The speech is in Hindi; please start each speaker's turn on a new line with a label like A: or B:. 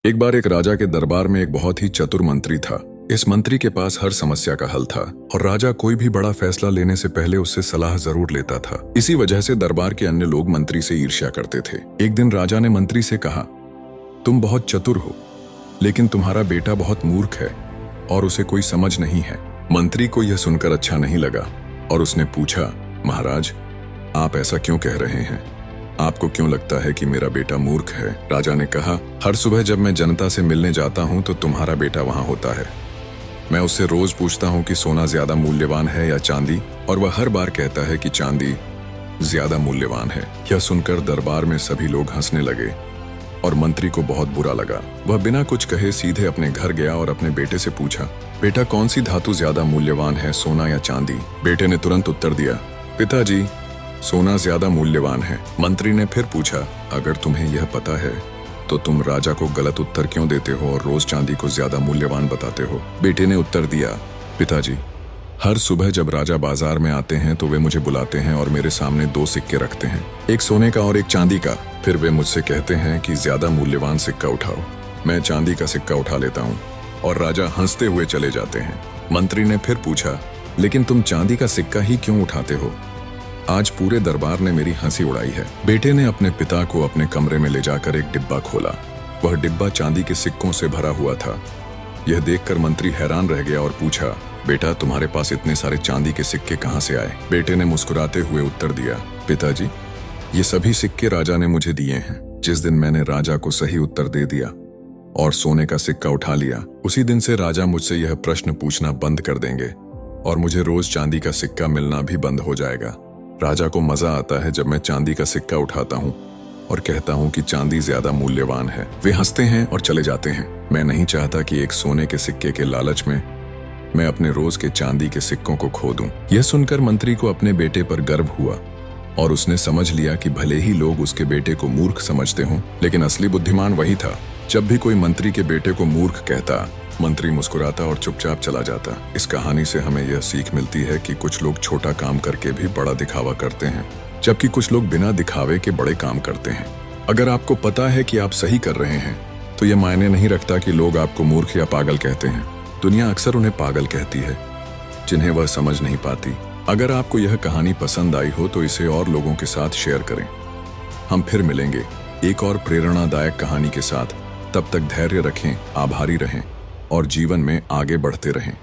A: एक बार एक राजा के दरबार में एक बहुत ही चतुर मंत्री था। इस मंत्री के पास हर समस्या का हल था और राजा कोई भी बड़ा फैसला लेने से पहले उससे सलाह जरूर लेता था। इसी वजह से दरबार के अन्य लोग मंत्री से ईर्ष्या करते थे। एक दिन राजा ने मंत्री से कहा, तुम बहुत चतुर हो, लेकिन तुम्हारा बेटा बहुत मूर्ख है और उसे कोई समझ नहीं है। मंत्री को यह सुनकर अच्छा नहीं लगा और उसने पूछा, महाराज, आप ऐसा क्यों कह रहे हैं? आपको क्यों लगता है कि मेरा बेटा मूर्ख है? राजा ने कहा, हर सुबह जब मैं जनता से मिलने जाता हूं तो तुम्हारा बेटा वहां होता है। मैं उससे रोज पूछता हूं कि सोना ज्यादा मूल्यवान है या चांदी, और वह हर बार कहता है कि चांदी ज्यादा मूल्यवान है। यह सुनकर दरबार में सभी लोग हंसने लगे और मंत्री को बहुत बुरा लगा। वह बिना कुछ कहे सीधे अपने घर गया और अपने बेटे से पूछा, बेटा, कौन सी धातु ज्यादा मूल्यवान है, सोना या चांदी? बेटे ने तुरंत उत्तर दिया, पिताजी, सोना ज्यादा मूल्यवान है। मंत्री ने फिर पूछा, अगर तुम्हें यह पता है तो तुम राजा को गलत उत्तर क्यों देते हो और रोज चांदी को ज्यादा मूल्यवान बताते हो? बेटे ने उत्तर दिया, पिताजी, हर सुबह जब राजा बाजार में आते हैं तो वे मुझे बुलाते हैं और मेरे सामने दो सिक्के रखते हैं, एक सोने का और एक चांदी का। फिर वे मुझसे कहते हैं कि ज्यादा मूल्यवान सिक्का उठाओ। मैं चांदी का सिक्का उठा लेता हूँ और राजा हंसते हुए चले जाते हैं। मंत्री ने फिर पूछा, लेकिन तुम चांदी का सिक्का ही क्यों उठाते हो? आज पूरे दरबार ने मेरी हंसी उड़ाई है। बेटे ने अपने पिता को अपने कमरे में ले जाकर एक डिब्बा खोला। वह डिब्बा चांदी के सिक्कों से भरा हुआ था। यह देखकर मंत्री हैरान रह गया और पूछा, बेटा, तुम्हारे पास इतने सारे चांदी के सिक्के कहाँ से आए? बेटे ने मुस्कुराते हुए उत्तर दिया, पिताजी, ये सभी सिक्के राजा ने मुझे दिए हैं। जिस दिन मैंने राजा को सही उत्तर दे दिया और सोने का सिक्का उठा लिया, उसी दिन से राजा मुझसे यह प्रश्न पूछना बंद कर देंगे और मुझे रोज चांदी का सिक्का मिलना भी बंद हो जाएगा। राजा को मजा आता है जब मैं चांदी का सिक्का उठाता हूँ और कहता हूँ कि चांदी ज्यादा मूल्यवान है। वे हंसते हैं और चले जाते हैं। मैं नहीं चाहता कि एक सोने के सिक्के के लालच में मैं अपने रोज के चांदी के सिक्कों को खो दूं। यह सुनकर मंत्री को अपने बेटे पर गर्व हुआ और उसने समझ लिया कि भले ही लोग उसके बेटे को मूर्ख समझते हों, लेकिन असली बुद्धिमान वही था। जब भी कोई मंत्री के बेटे को मूर्ख कहता, मंत्री मुस्कुराता और चुपचाप चला जाता। इस कहानी से हमें यह सीख मिलती है कि कुछ लोग छोटा काम करके भी बड़ा दिखावा करते हैं, जबकि कुछ लोग बिना दिखावे के बड़े काम करते हैं। अगर आपको पता है कि आप सही कर रहे हैं तो यह मायने नहीं रखता कि लोग आपको मूर्ख या पागल कहते हैं। दुनिया अक्सर उन्हें पागल कहती है जिन्हें वह समझ नहीं पाती। अगर आपको यह कहानी पसंद आई हो तो इसे और लोगों के साथ शेयर करें। हम फिर मिलेंगे एक और प्रेरणादायक कहानी के साथ। तब तक धैर्य रखें, आभारी रहें और जीवन में आगे बढ़ते रहें।